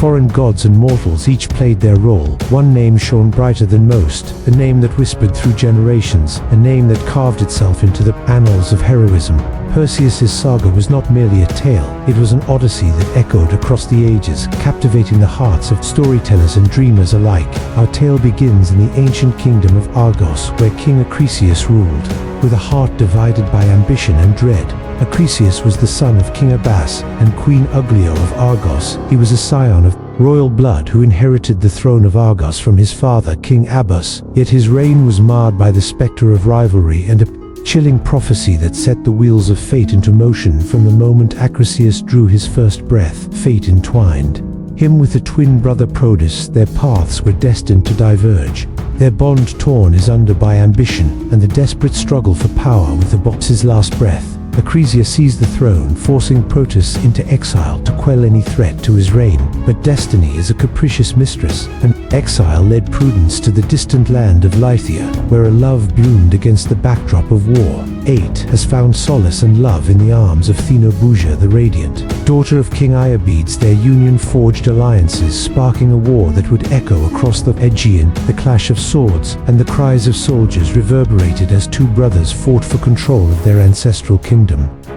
Foreign gods and mortals each played their role. One name shone brighter than most, a name that whispered through generations, a name that carved itself into the annals of heroism. Perseus' saga was not merely a tale, it was an odyssey that echoed across the ages, captivating the hearts of storytellers and dreamers alike. Our tale begins in the ancient kingdom of Argos, where King Perseus ruled. With a heart divided by ambition and dread, Perseus was the son of King Abas and Queen Uglio of Argos. He was a scion of royal blood who inherited the throne of Argos from his father, King Abas. Yet his reign was marred by the specter of rivalry and a chilling prophecy that set the wheels of fate into motion from the moment Perseus drew his first breath. Fate entwined him with the twin brother Proteus. Their paths were destined to diverge, their bond torn asunder by ambition and the desperate struggle for power with the boss's last breath. Perseus seized the throne, forcing Proteus into exile to quell any threat to his reign. But destiny is a capricious mistress, and exile led Prudence to the distant land of Lycia, where a love bloomed against the backdrop of war. 8 has found solace and love in the arms of Thenobuja the Radiant, daughter of King Iobedes. Their union forged alliances, sparking a war that would echo across the Aegean. The clash of swords and the cries of soldiers reverberated as two brothers fought for control of their ancestral kingdom.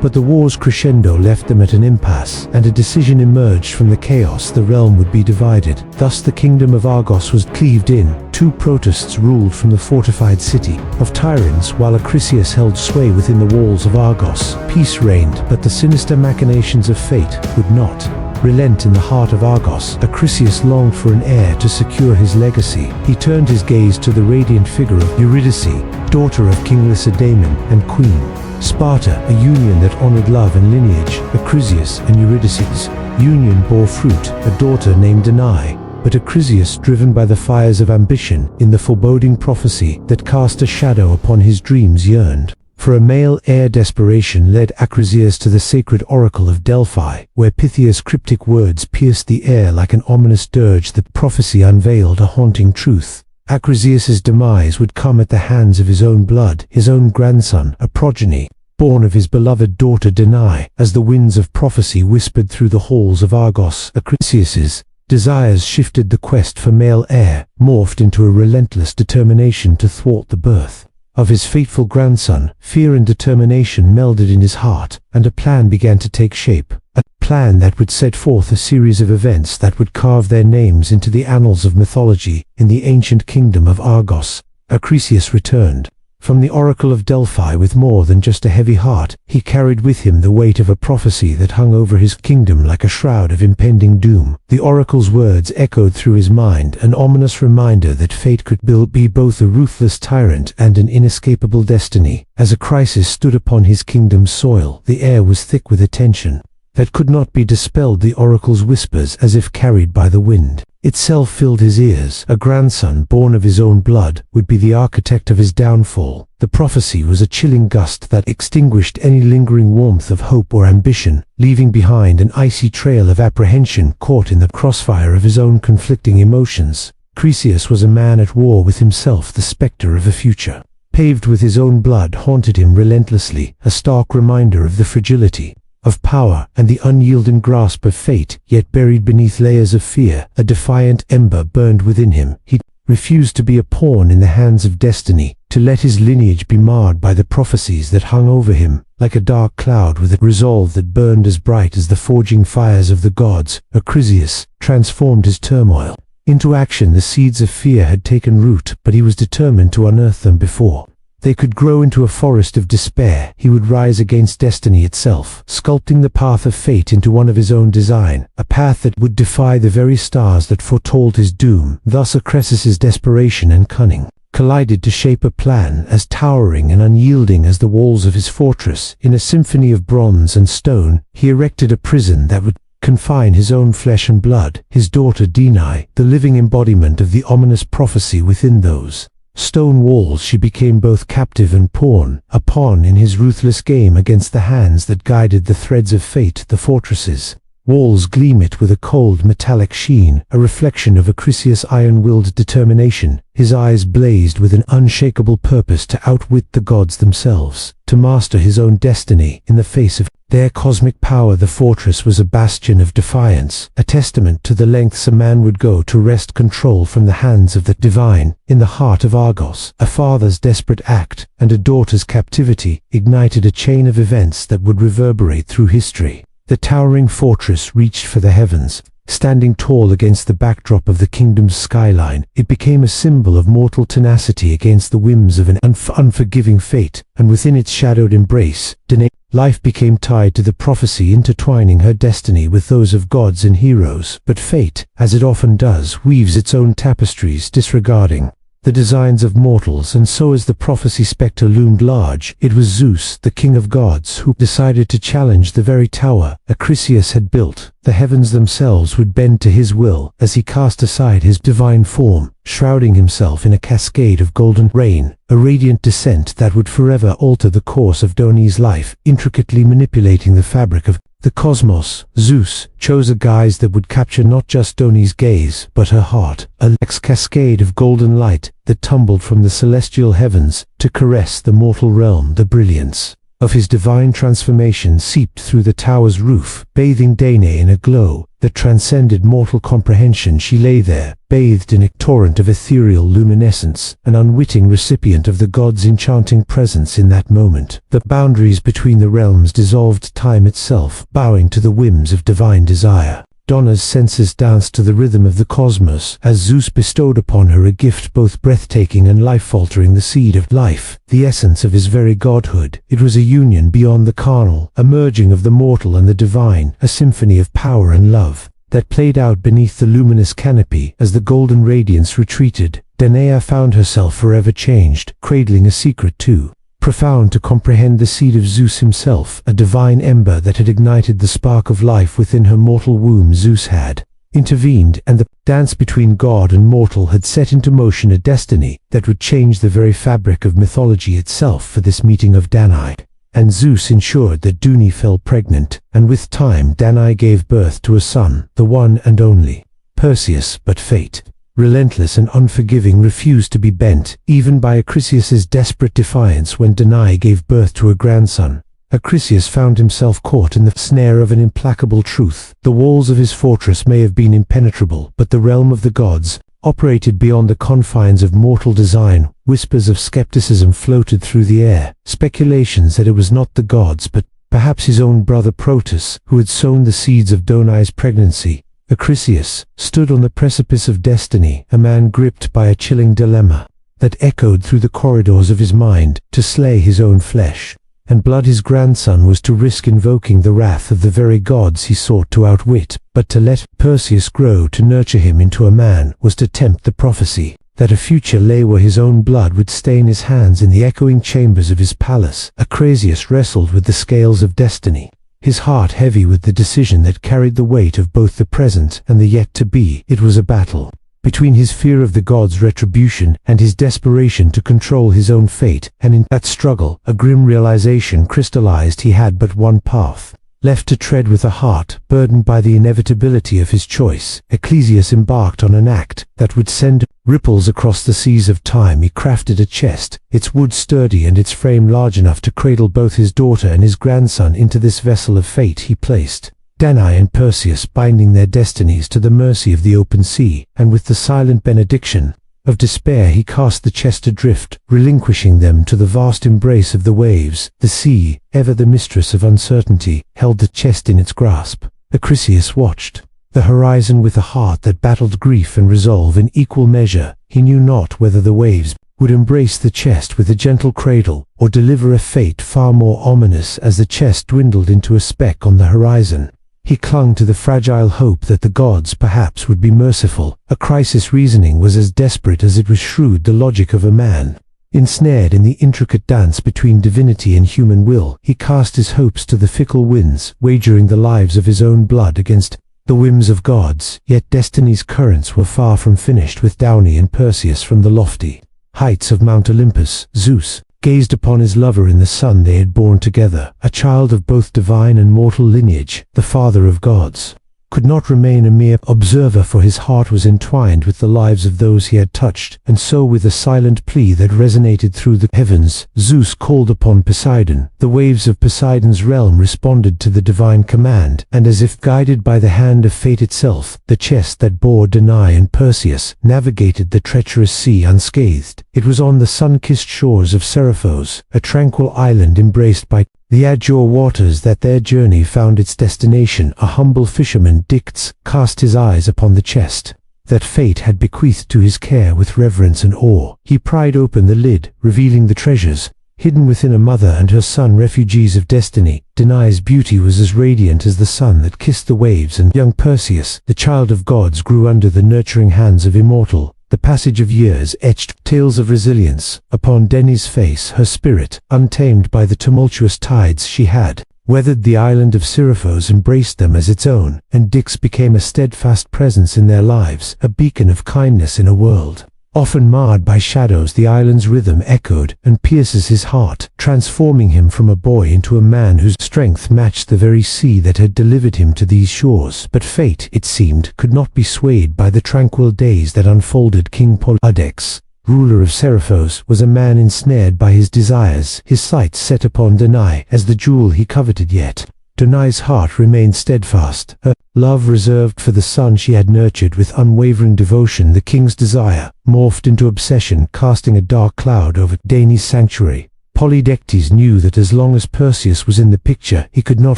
But the war's crescendo left them at an impasse, and a decision emerged from the chaos. The realm would be divided. Thus the kingdom of Argos was cleaved in. Two protests ruled from the fortified city of Tyrants, while Perseus held sway within the walls of Argos. Peace reigned, but the sinister machinations of fate would not relent in the heart of Argos. Perseus longed for an heir to secure his legacy. He turned his gaze to the radiant figure of Eurydice, daughter of King Lacedaemon and Queen Sparta, a union that honored love and lineage. Perseus and Eurydice's union bore fruit, a daughter named Danae. But Perseus, driven by the fires of ambition, in the foreboding prophecy that cast a shadow upon his dreams, yearned for a male heir. Desperation led Perseus to the sacred oracle of Delphi, where Pythia's cryptic words pierced the air like an ominous dirge. The prophecy unveiled a haunting truth. Perseus' demise would come at the hands of his own blood, his own grandson, a progeny born of his beloved daughter Danae. As the winds of prophecy whispered through the halls of Argos, Perseus' desires shifted. The quest for male heir morphed into a relentless determination to thwart the birth of his fateful grandson. Fear and determination melded in his heart, and a plan began to take shape. A plan that would set forth a series of events that would carve their names into the annals of mythology. In the ancient kingdom of Argos, Perseus returned from the oracle of Delphi with more than just a heavy heart. He carried with him the weight of a prophecy that hung over his kingdom like a shroud of impending doom. The oracle's words echoed through his mind, an ominous reminder that fate could be both a ruthless tyrant and an inescapable destiny. As a crisis stood upon his kingdom's soil, the air was thick with a tension that could not be dispelled. The oracle's whispers, as if carried by the wind itself, filled his ears. A grandson born of his own blood would be the architect of his downfall. The prophecy was a chilling gust that extinguished any lingering warmth of hope or ambition, leaving behind an icy trail of apprehension. Caught in the crossfire of his own conflicting emotions, Perseus was a man at war with himself. The specter of a future paved with his own blood haunted him relentlessly, a stark reminder of the fragility of power and the unyielding grasp of fate. Yet buried beneath layers of fear, a defiant ember burned within him. He refused to be a pawn in the hands of destiny, to let his lineage be marred by the prophecies that hung over him. Like a dark cloud with a resolve that burned as bright as the forging fires of the gods, Perseus transformed his turmoil into action. The seeds of fear had taken root, but he was determined to unearth them before they could grow into a forest of despair. He would rise against destiny itself, sculpting the path of fate into one of his own design, a path that would defy the very stars that foretold his doom. Thus Perseus' desperation and cunning collided to shape a plan as towering and unyielding as the walls of his fortress. In a symphony of bronze and stone, he erected a prison that would confine his own flesh and blood, his daughter Danae, the living embodiment of the ominous prophecy within those stone walls. She became both captive and pawn, a pawn in his ruthless game against the hands that guided the threads of fate. The fortress's Walls gleam it with a cold metallic sheen, a reflection of Acrisius' iron-willed determination. His eyes blazed with an unshakable purpose to outwit the gods themselves, to master his own destiny. In the face of their cosmic power, the fortress was a bastion of defiance, a testament to the lengths a man would go to wrest control from the hands of the divine. In the heart of Argos, a father's desperate act and a daughter's captivity ignited a chain of events that would reverberate through history. The towering fortress reached for the heavens. Standing tall against the backdrop of the kingdom's skyline, it became a symbol of mortal tenacity against the whims of an unforgiving fate, and within its shadowed embrace, Danae's life became tied to the prophecy, intertwining her destiny with those of gods and heroes. But fate, as it often does, weaves its own tapestries, disregarding the designs of mortals, and so as the prophecy spectre loomed large, it was Zeus, the king of gods, who decided to challenge the very tower Acrisius had built. The heavens themselves would bend to his will as he cast aside his divine form, shrouding himself in a cascade of golden rain, a radiant descent that would forever alter the course of Danae's life, intricately manipulating the fabric of the cosmos. Zeus chose a guise that would capture not just Danae's gaze, but her heart, a cascade of golden light that tumbled from the celestial heavens to caress the mortal realm. The brilliance of his divine transformation seeped through the tower's roof, bathing Danae in a glow that transcended mortal comprehension. She lay there, bathed in a torrent of ethereal luminescence, an unwitting recipient of the gods' enchanting presence. In that moment, the boundaries between the realms dissolved, time itself bowing to the whims of divine desire. Danae's senses danced to the rhythm of the cosmos as Zeus bestowed upon her a gift both breathtaking and life-altering, the seed of life, the essence of his very godhood. It was a union beyond the carnal, a merging of the mortal and the divine, a symphony of power and love that played out beneath the luminous canopy. As the golden radiance retreated, Danae found herself forever changed, cradling a secret too profound to comprehend, the seed of Zeus himself, a divine ember that had ignited the spark of life within her mortal womb. Zeus had intervened, and the dance between god and mortal had set into motion a destiny that would change the very fabric of mythology itself. For this meeting of Danae and Zeus ensured that Dune fell pregnant, and with time Danae gave birth to a son, the one and only Perseus. But fate, relentless and unforgiving, refused to be bent, even by Acrisius' desperate defiance. When Danae gave birth to a grandson, Acrisius found himself caught in the snare of an implacable truth. The walls of his fortress may have been impenetrable, but the realm of the gods operated beyond the confines of mortal design. Whispers of skepticism floated through the air, speculations that it was not the gods, but perhaps his own brother Proteus, who had sown the seeds of Danae's pregnancy. Acrisius stood on the precipice of destiny, a man gripped by a chilling dilemma that echoed through the corridors of his mind. To slay his own flesh and blood his grandson was to risk invoking the wrath of the very gods he sought to outwit, but to let Perseus grow, to nurture him into a man, was to tempt the prophecy that a future lay where his own blood would stain his hands. In the echoing chambers of his palace, Acrisius wrestled with the scales of destiny, his heart heavy with the decision that carried the weight of both the present and the yet-to-be. It was a battle between his fear of the gods' retribution and his desperation to control his own fate, and in that struggle, a grim realization crystallized. He had but one path left to tread. With a heart burdened by the inevitability of his choice, Acrisius embarked on an act that would send ripples across the seas of time. He crafted a chest, its wood sturdy and its frame large enough to cradle both his daughter and his grandson. Into this vessel of fate he placed Danae and Perseus, binding their destinies to the mercy of the open sea, and with the silent benediction of despair he cast the chest adrift, relinquishing them to the vast embrace of the waves. The sea, ever the mistress of uncertainty, held the chest in its grasp. Acrisius watched the horizon with a heart that battled grief and resolve in equal measure. He knew not whether the waves would embrace the chest with a gentle cradle, or deliver a fate far more ominous. As the chest dwindled into a speck on the horizon, he clung to the fragile hope that the gods perhaps would be merciful. Acrisius' reasoning was as desperate as it was shrewd, the logic of a man ensnared in the intricate dance between divinity and human will. He cast his hopes to the fickle winds, wagering the lives of his own blood against the whims of gods. Yet destiny's currents were far from finished. With Danae and Perseus from the lofty heights of Mount Olympus, Zeus gazed upon his lover in the son they had borne together, a child of both divine and mortal lineage, the father of gods, could not remain a mere observer, for his heart was entwined with the lives of those he had touched, and so with a silent plea that resonated through the heavens, Zeus called upon Poseidon. The waves of Poseidon's realm responded to the divine command, and as if guided by the hand of fate itself, the chest that bore Danae and Perseus navigated the treacherous sea unscathed. It was on the sun-kissed shores of Seriphos, a tranquil island embraced by the azure waters, that their journey found its destination. A humble fisherman, Dictys, cast his eyes upon the chest that fate had bequeathed to his care with reverence and awe. He pried open the lid, revealing the treasures hidden within a mother and her son, refugees of destiny. Danae's beauty was as radiant as the sun that kissed the waves, and young Perseus, the child of gods, grew under the nurturing hands of immortal. The passage of years etched tales of resilience upon Danae's face. Her spirit, untamed by the tumultuous tides she had weathered the island of Seriphos, embraced them as its own, and Dictys became a steadfast presence in their lives, a beacon of kindness in a world often marred by shadows. The island's rhythm echoed and pierces his heart, transforming him from a boy into a man whose strength matched the very sea that had delivered him to these shores. But fate, it seemed, could not be swayed by the tranquil days that unfolded. King Polydectes, ruler of Seriphos, was a man ensnared by his desires, his sights set upon Danae as the jewel he coveted. Yet Danae's heart remained steadfast, her love reserved for the son she had nurtured with unwavering devotion. The king's desire morphed into obsession, casting a dark cloud over Danae's sanctuary. Polydectes knew that as long as Perseus was in the picture, he could not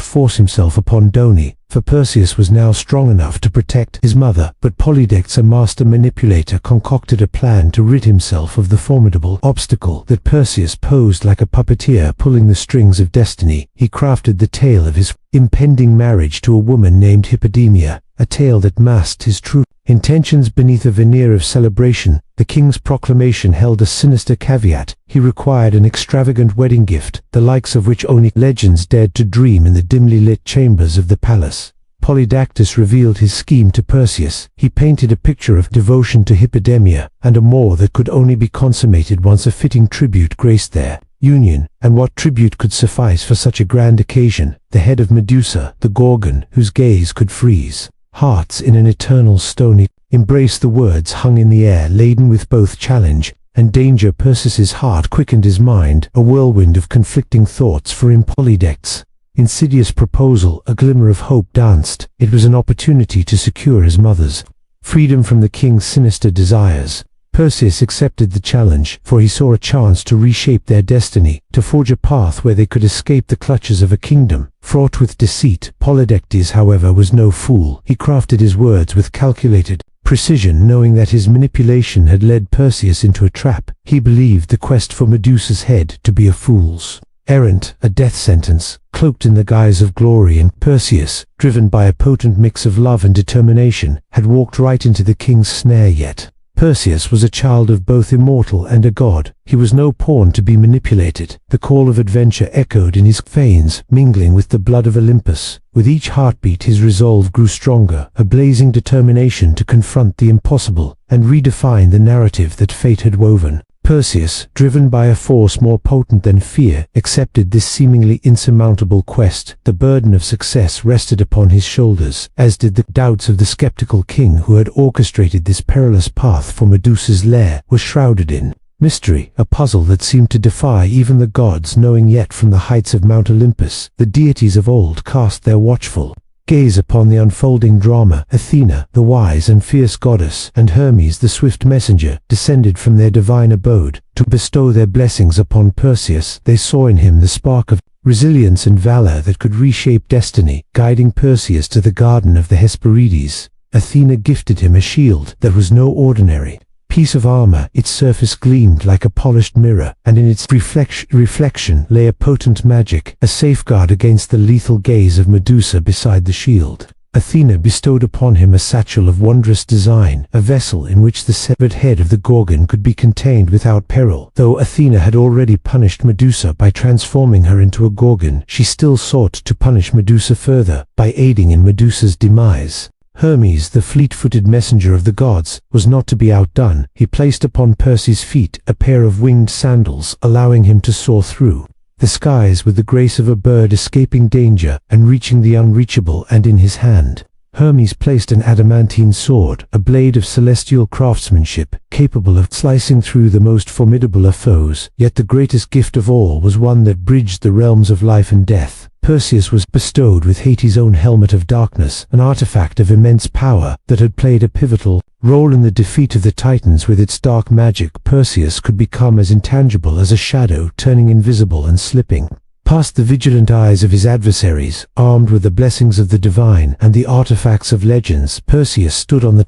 force himself upon Danae, for Perseus was now strong enough to protect his mother. But Polydectes, a master manipulator, concocted a plan to rid himself of the formidable obstacle that Perseus posed. Like a puppeteer pulling the strings of destiny, he crafted the tale of his impending marriage to a woman named Hippodamia, a tale that masked his true intentions beneath a veneer of celebration. The king's proclamation held a sinister caveat. He required an extravagant wedding gift, the likes of which only legends dared to dream in the dimly lit chambers of the palace. Polydectes revealed his scheme to Perseus. He painted a picture of devotion to Hippodamia, and a more that could only be consummated once a fitting tribute graced their union. And what tribute could suffice for such a grand occasion? The head of Medusa, the Gorgon, whose gaze could freeze hearts in an eternal stony embrace. The words hung in the air, laden with both challenge and danger. Perseus's heart quickened, his mind a whirlwind of conflicting thoughts. For in Polydectes' insidious proposal a glimmer of hope danced. It was an opportunity to secure his mother's freedom from the king's sinister desires. Perseus accepted the challenge, for he saw a chance to reshape their destiny, to forge a path where they could escape the clutches of a kingdom fraught with deceit. Polydectes, however, was no fool. He crafted his words with calculated precision, knowing that his manipulation had led Perseus into a trap. He believed the quest for Medusa's head to be a fool's errand, a death sentence, cloaked in the guise of glory, and Perseus, driven by a potent mix of love and determination, had walked right into the king's snare. Yet Perseus was a child of both immortal and a god. He was no pawn to be manipulated. The call of adventure echoed in his veins, mingling with the blood of Olympus. With each heartbeat his resolve grew stronger, a blazing determination to confront the impossible and redefine the narrative that fate had woven. Perseus, driven by a force more potent than fear, accepted this seemingly insurmountable quest. The burden of success rested upon his shoulders, as did the doubts of the skeptical king who had orchestrated this perilous path. For Medusa's lair was shrouded in mystery, a puzzle that seemed to defy even the gods. Knowing yet from the heights of Mount Olympus, the deities of old cast their watchful gaze upon the unfolding drama. Athena, the wise and fierce goddess, and Hermes, the swift messenger, descended from their divine abode to bestow their blessings upon Perseus. They saw in him the spark of resilience and valor that could reshape destiny. Guiding Perseus to the garden of the Hesperides, Athena gifted him a shield that was no ordinary piece of armor. Its surface gleamed like a polished mirror, and in its reflection lay a potent magic, a safeguard against the lethal gaze of Medusa. Beside the shield, Athena bestowed upon him a satchel of wondrous design, a vessel in which the severed head of the Gorgon could be contained without peril. Though Athena had already punished Medusa by transforming her into a Gorgon, she still sought to punish Medusa further by aiding in Medusa's demise. Hermes, the fleet-footed messenger of the gods, was not to be outdone. He placed upon Perseus' feet a pair of winged sandals, allowing him to soar through the skies with the grace of a bird escaping danger and reaching the unreachable, and in his hand Hermes placed an adamantine sword, a blade of celestial craftsmanship, capable of slicing through the most formidable of foes. Yet the greatest gift of all was one that bridged the realms of life and death. Perseus was bestowed with Hades' own helmet of darkness, an artifact of immense power that had played a pivotal role in the defeat of the Titans. With its dark magic, Perseus could become as intangible as a shadow, turning invisible and slipping past the vigilant eyes of his adversaries. Armed with the blessings of the divine and the artifacts of legends, Perseus stood on the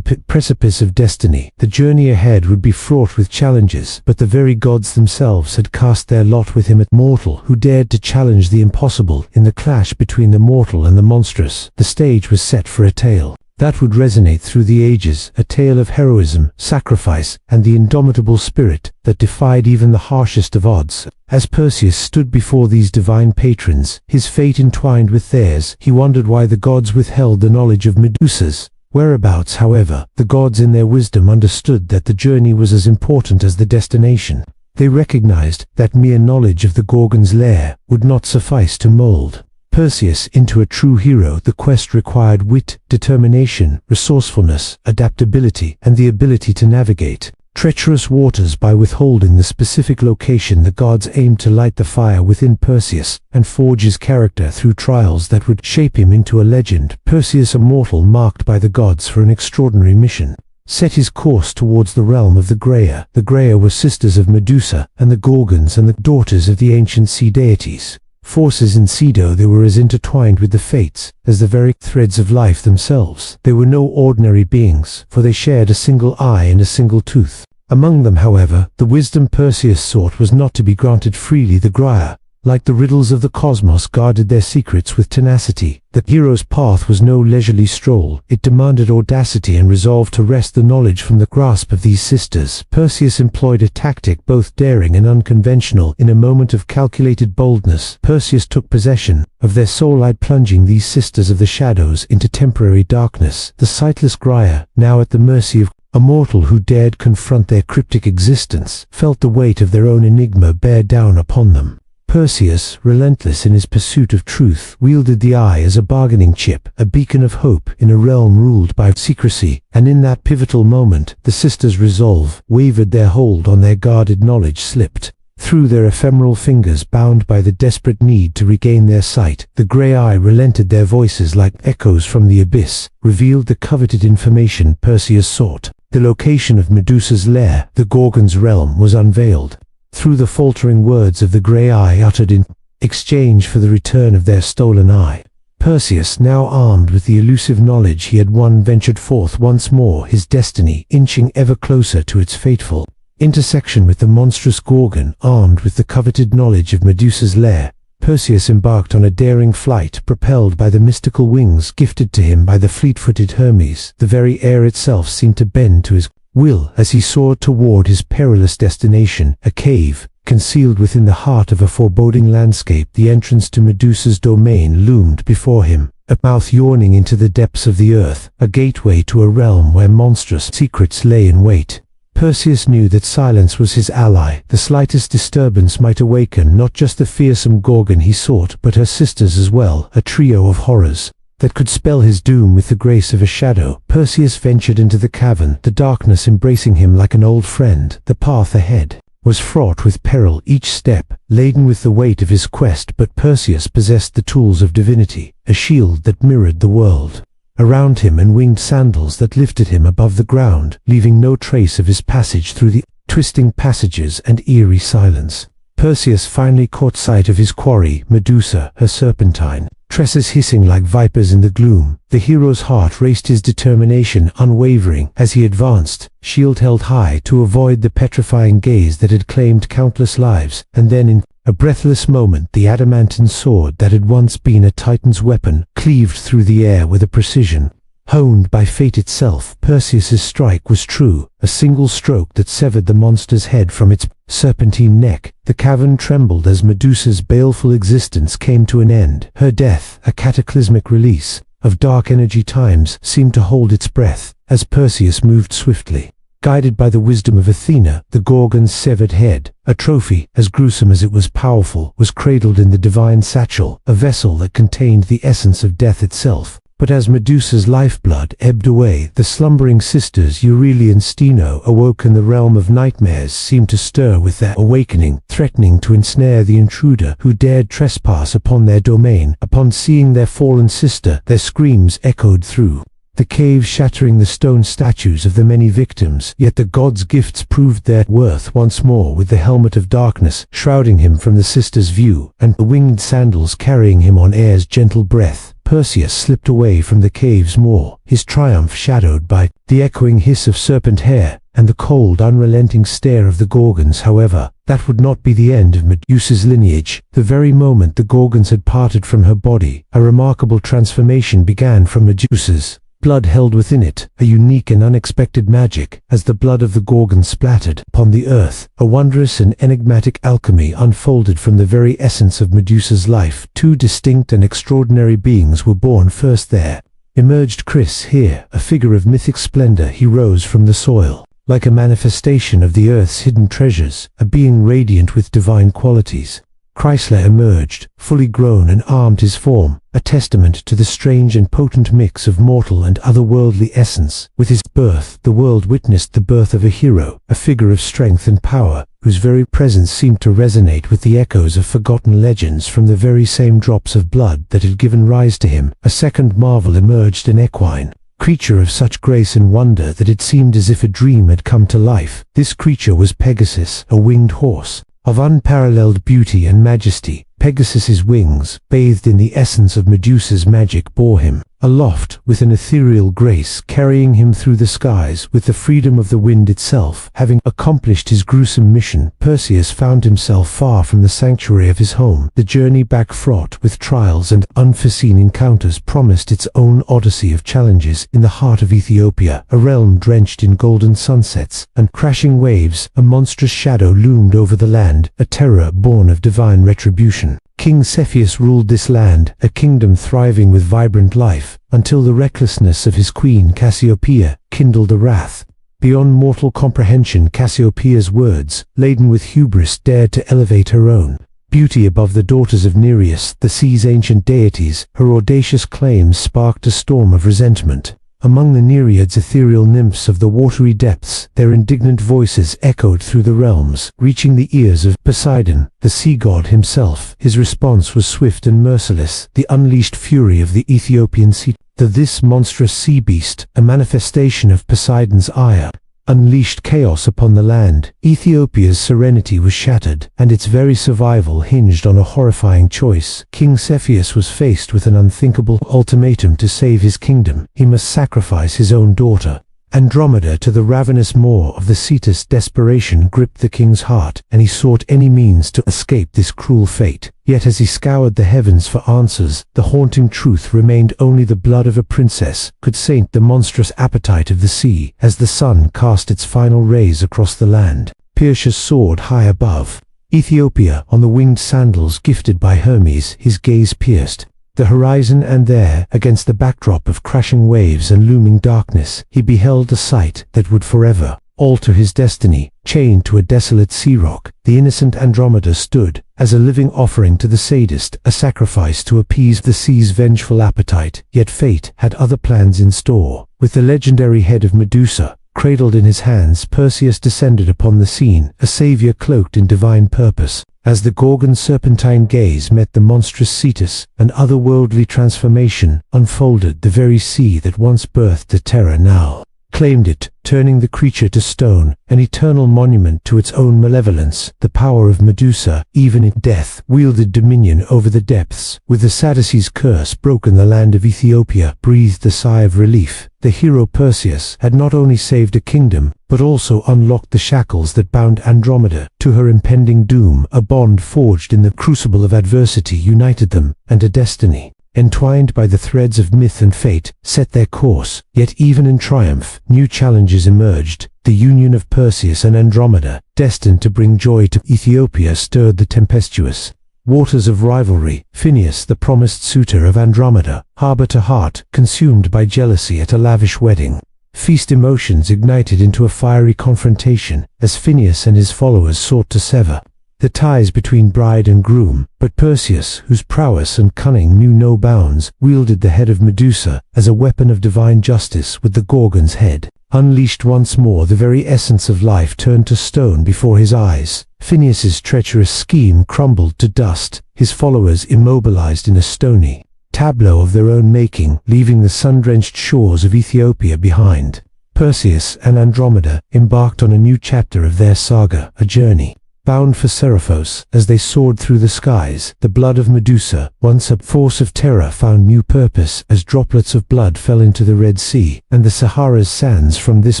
precipice of destiny. The journey ahead would be fraught with challenges, but the very gods themselves had cast their lot with him. A mortal who dared to challenge the impossible. In the clash between the mortal and the monstrous, the stage was set for a tale that would resonate through the ages, a tale of heroism, sacrifice, and the indomitable spirit that defied even the harshest of odds. As Perseus stood before these divine patrons, his fate entwined with theirs, he wondered why the gods withheld the knowledge of Medusa's whereabouts. However, the gods in their wisdom understood that the journey was as important as the destination. They recognized that mere knowledge of the Gorgon's lair would not suffice to mold Perseus into a true hero. The quest required wit, determination, resourcefulness, adaptability, and the ability to navigate treacherous waters. By withholding the specific location, the gods aimed to light the fire within Perseus and forge his character through trials that would shape him into a legend. Perseus, a mortal marked by the gods for an extraordinary mission, set his course towards the realm of the Graea. The Graea were sisters of Medusa and the Gorgons and the daughters of the ancient sea deities. Forces in Cedo, they were as intertwined with the fates as the very threads of life themselves. They were no ordinary beings, for they shared a single eye and a single tooth. Among them, however, the wisdom Perseus sought was not to be granted freely. The Graea, like the riddles of the cosmos, guarded their secrets with tenacity. The hero's path was no leisurely stroll. It demanded audacity and resolve to wrest the knowledge from the grasp of these sisters. Perseus employed a tactic both daring and unconventional. In a moment of calculated boldness, Perseus took possession of their soul, plunging these sisters of the shadows into temporary darkness. The sightless Graea, now at the mercy of a mortal who dared confront their cryptic existence, felt the weight of their own enigma bear down upon them. Perseus, relentless in his pursuit of truth, wielded the eye as a bargaining chip, a beacon of hope in a realm ruled by secrecy. And in that pivotal moment, the sisters' resolve wavered. Their hold on their guarded knowledge slipped through their ephemeral fingers, bound by the desperate need to regain their sight. The grey eye relented. Their voices, like echoes from the abyss, revealed the coveted information Perseus sought. The location of Medusa's lair, the Gorgon's realm, was unveiled through the faltering words of the grey eye uttered in exchange for the return of their stolen eye. Perseus, now armed with the elusive knowledge he had won, ventured forth once more, his destiny inching ever closer to its fateful intersection with the monstrous Gorgon. Armed with the coveted knowledge of Medusa's lair, Perseus embarked on a daring flight, propelled by the mystical wings gifted to him by the fleet-footed Hermes. The very air itself seemed to bend to his will as he soared toward his perilous destination, a cave concealed within the heart of a foreboding landscape. The entrance to Medusa's domain loomed before him, a mouth yawning into the depths of the earth, a gateway to a realm where monstrous secrets lay in wait. Perseus knew that silence was his ally. The slightest disturbance might awaken not just the fearsome Gorgon he sought, but her sisters as well, a trio of horrors that could spell his doom with the grace of a shadow. Perseus ventured into the cavern, the darkness embracing him like an old friend. The path ahead was fraught with peril, each step laden with the weight of his quest, but Perseus possessed the tools of divinity, a shield that mirrored the world around him and winged sandals that lifted him above the ground, leaving no trace of his passage through the twisting passages and eerie silence. Perseus finally caught sight of his quarry, Medusa, her serpentine tresses hissing like vipers in the gloom. The hero's heart raced, his determination unwavering as he advanced, shield held high to avoid the petrifying gaze that had claimed countless lives. And then, in a breathless moment, the adamantine sword that had once been a Titan's weapon cleaved through the air with a precision honed by fate itself. Perseus's strike was true, a single stroke that severed the monster's head from its serpentine neck. The cavern trembled as Medusa's baleful existence came to an end. Her death, a cataclysmic release of dark energy times seemed to hold its breath as Perseus moved swiftly. Guided by the wisdom of Athena, the Gorgon's severed head, a trophy as gruesome as it was powerful, was cradled in the divine satchel, a vessel that contained the essence of death itself. But as Medusa's lifeblood ebbed away, the slumbering sisters Euryale and Steno awoke, and the realm of nightmares seemed to stir with their awakening, threatening to ensnare the intruder who dared trespass upon their domain. Upon seeing their fallen sister, their screams echoed through the cave, shattering the stone statues of the many victims. Yet the god's gifts proved their worth once more, with the helmet of darkness shrouding him from the sisters' view, and the winged sandals carrying him on air's gentle breath. Perseus slipped away from the cave's maw, his triumph shadowed by the echoing hiss of serpent hair and the cold, unrelenting stare of the Gorgons. However, that would not be the end of Medusa's lineage. The very moment the Gorgons had parted from her body, a remarkable transformation began from Medusa's blood held within it, a unique and unexpected magic. As the blood of the Gorgon splattered upon the earth, a wondrous and enigmatic alchemy unfolded from the very essence of Medusa's life. Two distinct and extraordinary beings were born. First there emerged Chris. Here, a figure of mythic splendor, he rose from the soil, like a manifestation of the earth's hidden treasures, a being radiant with divine qualities. Chrysler emerged, fully grown and armed, his form a testament to the strange and potent mix of mortal and otherworldly essence. With his birth, the world witnessed the birth of a hero, a figure of strength and power, whose very presence seemed to resonate with the echoes of forgotten legends from the very same drops of blood that had given rise to him. A second marvel emerged, an equine creature of such grace and wonder that it seemed as if a dream had come to life. This creature was Pegasus, a winged horse of unparalleled beauty and majesty. Pegasus's wings, bathed in the essence of Medusa's magic, bore him aloft with an ethereal grace, carrying him through the skies with the freedom of the wind itself. Having accomplished his gruesome mission, Perseus found himself far from the sanctuary of his home. The journey back, fraught with trials and unforeseen encounters, promised its own odyssey of challenges. In the heart of Ethiopia, a realm drenched in golden sunsets and crashing waves, a monstrous shadow loomed over the land, a terror born of divine retribution. King Cepheus ruled this land, a kingdom thriving with vibrant life, until the recklessness of his queen Cassiopeia kindled a wrath beyond mortal comprehension. Cassiopeia's words, laden with hubris, dared to elevate her own beauty above the daughters of Nereus, the sea's ancient deities. Her audacious claims sparked a storm of resentment among the Nereids, ethereal nymphs of the watery depths. Their indignant voices echoed through the realms, reaching the ears of Poseidon, the sea god himself. His response was swift and merciless, the unleashed fury of the Ethiopian sea. This monstrous sea beast, a manifestation of Poseidon's ire, unleashed chaos upon the land. Ethiopia's serenity was shattered, and its very survival hinged on a horrifying choice. King Cepheus was faced with an unthinkable ultimatum. To save his kingdom, he must sacrifice his own daughter, Andromeda, to the ravenous maw of the Cetus. Desperation gripped the king's heart, and he sought any means to escape this cruel fate. Yet as he scoured the heavens for answers, the haunting truth remained: only the blood of a princess could sate the monstrous appetite of the sea. As the sun cast its final rays across the land, Perseus soared high above Ethiopia on the winged sandals gifted by Hermes. His gaze pierced the horizon, and there, against the backdrop of crashing waves and looming darkness, he beheld a sight that would forever alter his destiny. Chained to a desolate sea rock, the innocent Andromeda stood as a living offering to the sadist, a sacrifice to appease the sea's vengeful appetite. Yet fate had other plans in store. With the legendary head of Medusa cradled in his hands, Perseus descended upon the scene, a savior cloaked in divine purpose. As the Gorgon's serpentine gaze met the monstrous Cetus, an otherworldly transformation unfolded. The very sea that once birthed the terror now claimed it, turning the creature to stone, an eternal monument to its own malevolence. The power of Medusa, even in death, wielded dominion over the depths. With the Sadducee's curse broken, the land of Ethiopia breathed a sigh of relief. The hero Perseus had not only saved a kingdom, but also unlocked the shackles that bound Andromeda to her impending doom. A bond forged in the crucible of adversity united them, and a destiny entwined by the threads of myth and fate set their course. Yet even in triumph, new challenges emerged. The union of Perseus and Andromeda, destined to bring joy to Ethiopia, stirred the tempestuous Waters of rivalry. Phineus, the promised suitor of Andromeda, harbor to heart, consumed by jealousy at a lavish wedding. Feast emotions ignited into a fiery confrontation as Phineus and his followers sought to sever the ties between bride and groom, but Perseus, whose prowess and cunning knew no bounds, wielded the head of Medusa as a weapon of divine justice. With the Gorgon's head unleashed once more, the very essence of life turned to stone before his eyes. Phineus's treacherous scheme crumbled to dust, his followers immobilized in a stony tableau of their own making, leaving the sun-drenched shores of Ethiopia behind. Perseus and Andromeda embarked on a new chapter of their saga, a journey bound for Seriphos. As they soared through the skies, the blood of Medusa, once a force of terror, found new purpose as droplets of blood fell into the Red Sea, and the Sahara's sands. From this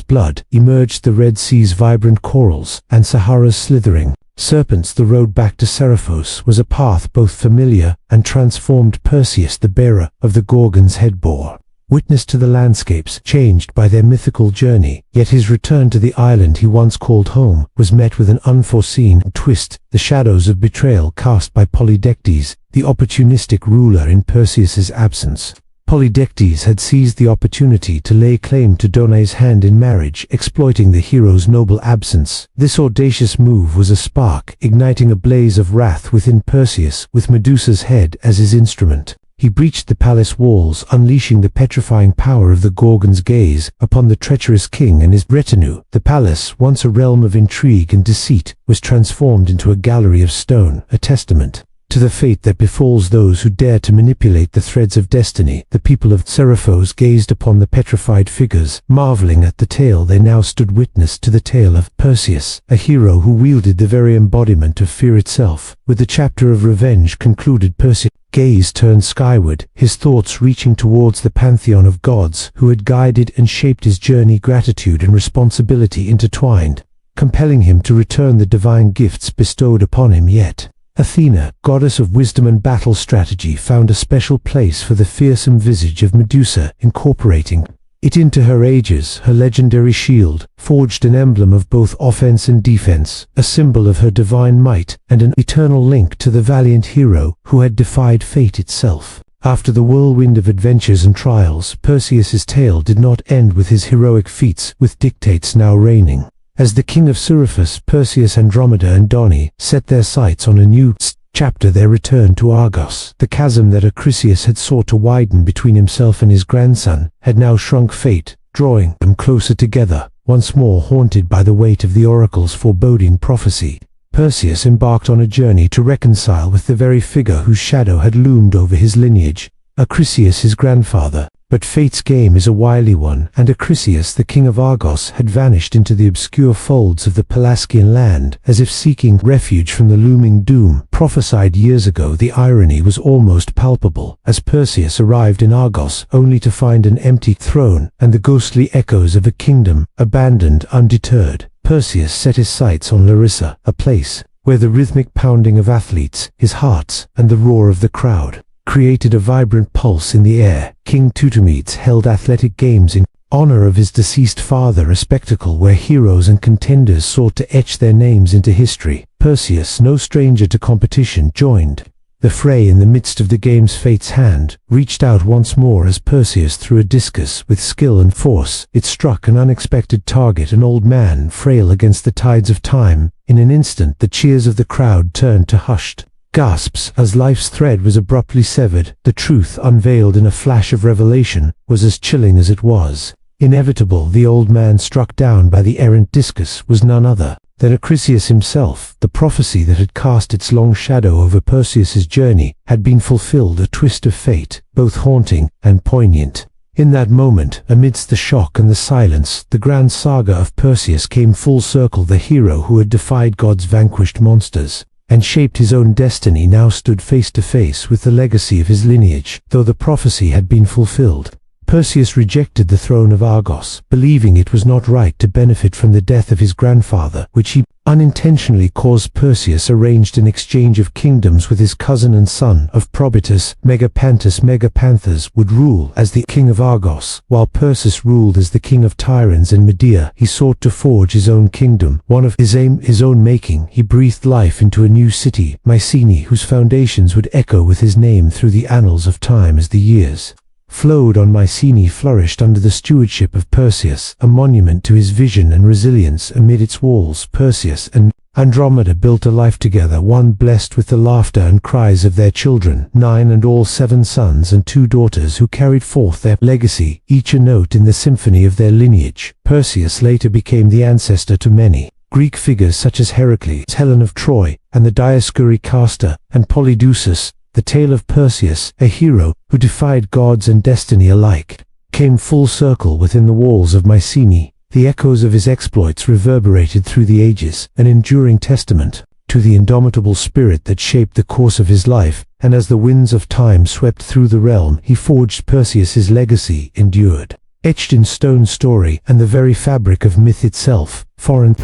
blood emerged the Red Sea's vibrant corals, and Sahara's slithering serpents. The road back to Seriphos was a path both familiar and transformed. Perseus, the bearer of the Gorgon's head, bore witness to the landscapes changed by their mythical journey, yet his return to the island he once called home was met with an unforeseen twist. The shadows of betrayal cast by Polydectes, the opportunistic ruler in Perseus's absence. Polydectes had seized the opportunity to lay claim to Danae's hand in marriage, exploiting the hero's noble absence. This audacious move was a spark, igniting a blaze of wrath within Perseus. With Medusa's head as his instrument, he breached the palace walls, unleashing the petrifying power of the Gorgon's gaze upon the treacherous king and his retinue. The palace, once a realm of intrigue and deceit, was transformed into a gallery of stone, a testament to the fate that befalls those who dare to manipulate the threads of destiny. The people of Seriphos gazed upon the petrified figures, marveling at the tale. They now stood witness to the tale of Perseus, a hero who wielded the very embodiment of fear itself. With the chapter of revenge concluded, Perseus' gaze turned skyward, his thoughts reaching towards the pantheon of gods who had guided and shaped his journey. Gratitude and responsibility intertwined, compelling him to return the divine gifts bestowed upon him. Yet Athena, goddess of wisdom and battle strategy, found a special place for the fearsome visage of Medusa, incorporating it into her aegis. Her legendary shield forged an emblem of both offense and defense, a symbol of her divine might, and an eternal link to the valiant hero who had defied fate itself. After the whirlwind of adventures and trials, Perseus's tale did not end with his heroic feats, with dictates now reigning. As the king of Seriphos, Perseus, Andromeda, and Danae set their sights on a new chapter, their return to Argos. The chasm that Acrisius had sought to widen between himself and his grandson had now shrunk, fate drawing them closer together, once more haunted by the weight of the oracle's foreboding prophecy. Perseus embarked on a journey to reconcile with the very figure whose shadow had loomed over his lineage, Acrisius, his grandfather. But fate's game is a wily one, and Acrisius, the king of Argos, had vanished into the obscure folds of the Pelasgian land, as if seeking refuge from the looming doom prophesied years ago. The irony was almost palpable, as Perseus arrived in Argos only to find an empty throne and the ghostly echoes of a kingdom abandoned. Undeterred, Perseus set his sights on Larissa, a place where the rhythmic pounding of athletes, his hearts, and the roar of the crowd created a vibrant pulse in the air. King Teutomedes held athletic games in honor of his deceased father, a spectacle where heroes and contenders sought to etch their names into history. Perseus, no stranger to competition, joined the fray in the midst of the games. Fate's hand reached out once more as Perseus threw a discus with skill and force. It struck an unexpected target, an old man frail against the tides of time. In an instant, the cheers of the crowd turned to hushed gasps as life's thread was abruptly severed. The truth, unveiled in a flash of revelation, was as chilling as it was inevitable. The old man struck down by the errant discus was none other than Acrisius himself. The prophecy that had cast its long shadow over Perseus's journey had been fulfilled, a twist of fate, both haunting and poignant. In that moment, amidst the shock and the silence, the grand saga of Perseus came full circle. The hero who had defied gods, vanquished monsters, and shaped his own destiny, now stood face to face with the legacy of his lineage. Though the prophecy had been fulfilled, Perseus rejected the throne of Argos, believing it was not right to benefit from the death of his grandfather, which he unintentionally caused. Perseus arranged an exchange of kingdoms with his cousin and son of Probytus. Megapanthus would rule as the king of Argos, while Perseus ruled as the king of Tyrants and Medea. He sought to forge his own kingdom, one of his own making. He breathed life into a new city, Mycenae, whose foundations would echo with his name through the annals of time as the years flowed on. Mycenae flourished under the stewardship of Perseus, a monument to his vision and resilience. Amid its walls, Perseus and Andromeda built a life together, one blessed with the laughter and cries of their children, 9 and all 7 sons and 2 daughters who carried forth their legacy, each a note in the symphony of their lineage. Perseus later became the ancestor to many Greek figures such as Heracles, Helen of Troy, and the Dioscuri Castor, and Polydeuces. The tale of Perseus, a hero who defied gods and destiny alike, came full circle within the walls of Mycenae. The echoes of his exploits reverberated through the ages, an enduring testament to the indomitable spirit that shaped the course of his life. And as the winds of time swept through the realm, he forged Perseus's legacy endured, etched in stone story and the very fabric of myth itself. Foreign